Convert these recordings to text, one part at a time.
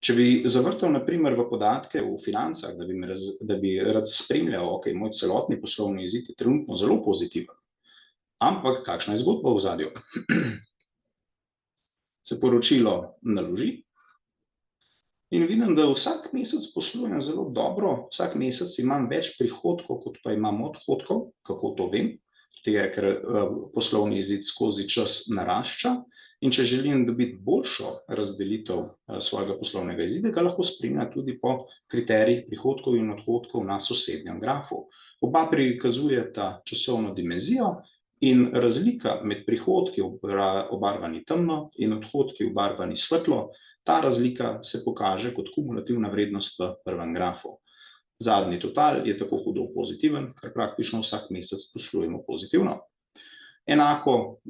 Če bi zavrtal na primer v podatke v financah, da bi rad spremljal, ok, moj celotni poslovni izid je trenutno zelo pozitiven, ampak kakšna je zgodba v ozadju? Se poročilo naloži in vidim, da vsak mesec poslujem zelo dobro, vsak mesec imam več prihodkov, kot pa imam odhodkov. Kako to vem? Tega, ker poslovni izid skozi čas narašča in če želim dobiti boljšo razdelitev svojega poslovnega izida, ga lahko spremlja tudi po kriterijih prihodkov in odhodkov na sosednjem grafu. Oba prikazujeta časovno dimenzijo in razlika med prihodki obarvani temno in odhodki obarvani svetlo, ta razlika se pokaže kot kumulativna vrednost v prvem grafu. Zadnji total je tako hudo pozitiven, ker praktično vsak mesec poslujemo pozitivno. Enako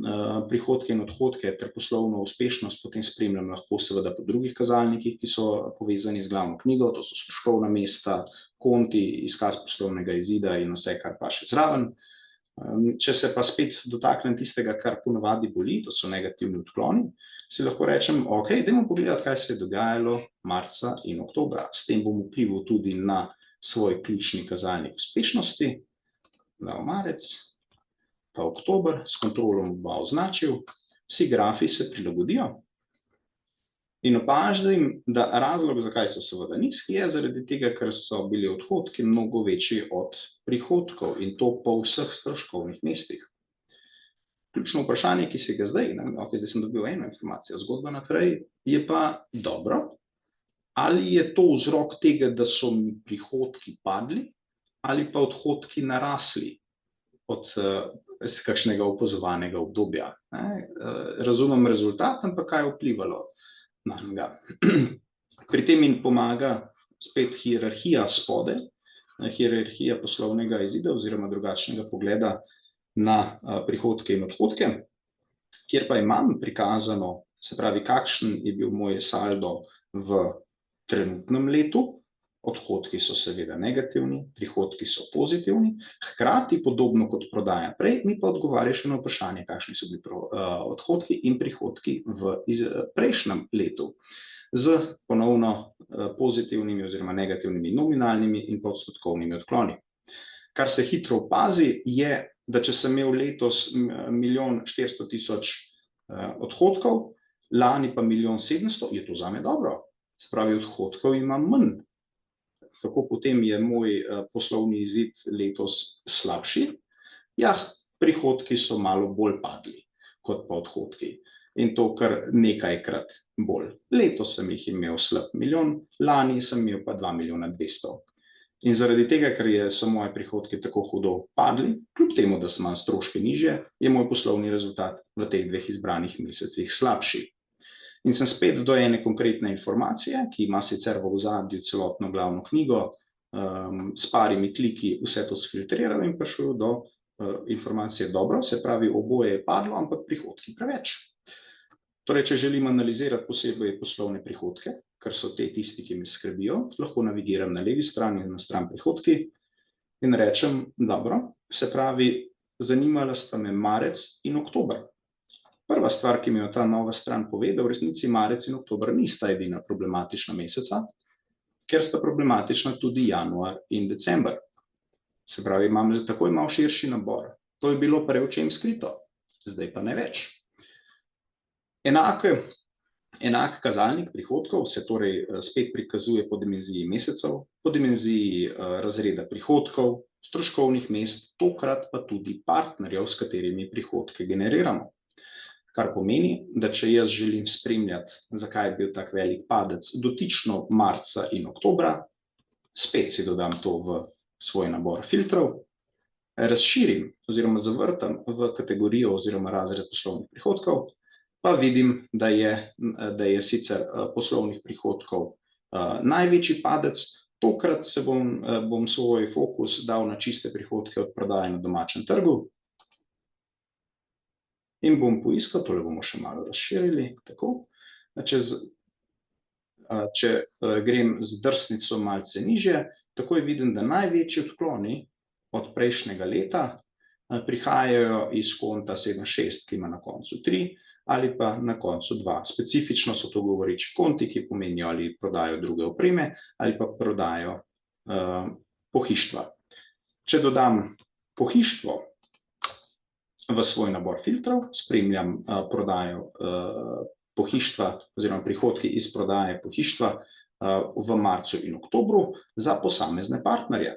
prihodke in odhodke ter poslovno uspešnost potem spremljam lahko seveda po drugih kazalnikih, ki so povezani z glavno knjigo, to so stroškovna mesta, konti, izkaz poslovnega izida in vse, kar pa še zraven. Če se pa spet dotaknem tistega, kar ponavadi boli, to so negativni odkloni, si lahko rečem, ok, dajmo pogledati, kaj se je dogajalo marca in oktobra. S tem bom vplival tudi na svoj ključni kazalnik uspešnosti, dal marec, pa oktober, s kontrolom oba označil, vsi grafi se prilagodijo in opazim, da razlog, zakaj so seveda nizki, je zaradi tega, ker so bili odhodki mnogo večji od prihodkov in to po vseh stroškovnih mestih. Ključno vprašanje, ki se ga zdaj sem dobil eno informacijo, zgodba naprej, je pa dobro, ali je to vzrok tega, da so mi prihodki padli, ali pa odhodki narasli od kakšnega opazovanega obdobja. Razumem rezultat, ampak kaj je vplivalo na njega. Pri tem mi pomaga spet hierarhija spodaj, hierarhija poslovnega izida oziroma drugačnega pogleda na prihodke in odhodke, kjer pa imam prikazano, se pravi, kakšen je bil moj saldo v trenutnem letu, odhodki so seveda negativni, prihodki so pozitivni, hkrati podobno kot prodaja prej, mi pa odgovarja še na vprašanje, kakšni so bili odhodki in prihodki v prejšnjem letu, z ponovno pozitivnimi oziroma negativnimi nominalnimi in pa odstotkovnimi odkloni. Kar se hitro opazi, je, da če sem imel letos 1.400.000 odhodkov, lani pa 1.700.000, je to zame dobro. Se pravi, odhodkov imam manj. Kako potem je moj poslovni izid letos slabši? Ja, prihodki so malo bolj padli kot pa odhodki. In to kar nekajkrat bolj. Letos sem jih imel slab 1 milijon, lani sem imel pa 2.200.000. In zaradi tega, ker so moji prihodki tako hudo padli, kljub temu, da sem imel stroške nižje, je moj poslovni rezultat v teh 2 izbranih mesecih slabši. In sem spet do ene konkretne informacije, ki ima sicer v ozadju celotno glavno knjigo, s parimi kliki vse to sfiltriral in prišel do informacije dobro, se pravi, oboje je padlo, ampak prihodki preveč. Torej, če želim analizirati posebej poslovne prihodke, ker so te tisti, ki me skrbijo, lahko navigiram na levi strani in na stran prihodki in rečem, dobro, se pravi, zanimala sta me marec in oktober. Prva stvar, ki mi jo ta nova stran pove, da v resnici marec in oktober nista edina problematična meseca, ker sta problematična tudi januar in december. Se pravi, imam takoj malo širši nabor. To je bilo prej očem skrito, zdaj pa ne več. Enak kazalnik prihodkov se torej spet prikazuje po dimenziji mesecev, po dimenziji razreda prihodkov, stroškovnih mest, tokrat pa tudi partnerjev, s katerimi prihodke generiramo. Kar pomeni, da če jaz želim spremljati, zakaj je bil tak velik padec dotično marca in oktobra, spet si dodam to v svoj nabor filtrov, razširim oziroma zavrtam v kategorijo oziroma razred poslovnih prihodkov, pa vidim, da je sicer poslovnih prihodkov največji padec, tokrat bom svoj fokus dal na čiste prihodke od prodaje na domačem trgu, in bom poiskal, tole bomo še malo razširili, tako, če grem z drsnico malce nižje, takoj vidim, da največji odkloni od prejšnjega leta prihajajo iz konta 7.6, ki ima na koncu 3, ali pa na koncu 2. Specifično so to govoreči konti, ki pomenijo ali prodajo druge opreme ali pa prodajo pohištva. Če dodam pohištvo v svoj nabor filtrov, spremljam prodajo pohištva oziroma prihodki iz prodaje pohištva v marcu in oktobru za posamezne partnerje.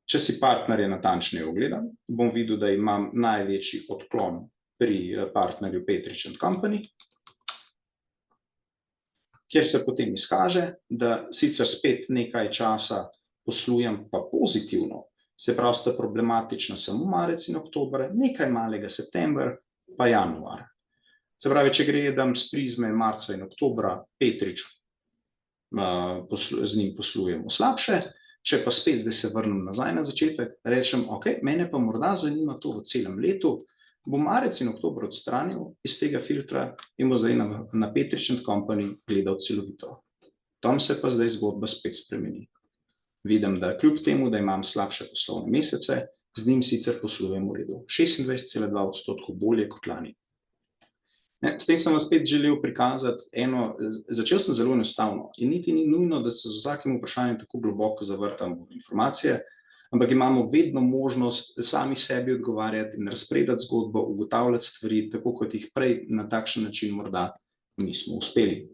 Če si partnerje natančneje ogledam, bom videl, da imam največji odklon pri partnerju Petrič & Company, kjer se potem izkaže, da sicer spet nekaj časa poslujem pa pozitivno, se pravi, sta problematična samo marec in oktober, nekaj malega september pa januar. Se pravi, če gledam s prizme marca in oktobra, Petrič, z njim poslujemo slabše, če pa spet zdaj se vrnem nazaj na začetek, rečem, ok, mene pa morda zanima to v celem letu, bom marec in oktober odstranil iz tega filtra in bo zdaj na Petrič & Company gledal celovito. Tam se pa zdaj zgodba spet spremeni. Vidim, da kljub temu, da imam slabše poslovne mesece, z njim sicer poslujem v redu. 26,2% bolje kot lani. S tem sem vas spet želel prikazati začel sem zelo enostavno in niti ni nujno, da se z vsakim vprašanjem tako globoko zavrtam v informacije, ampak imamo vedno možnost sami sebi odgovarjati in razpredati zgodbo, ugotavljati stvari, tako kot jih prej na takšen način morda nismo uspeli.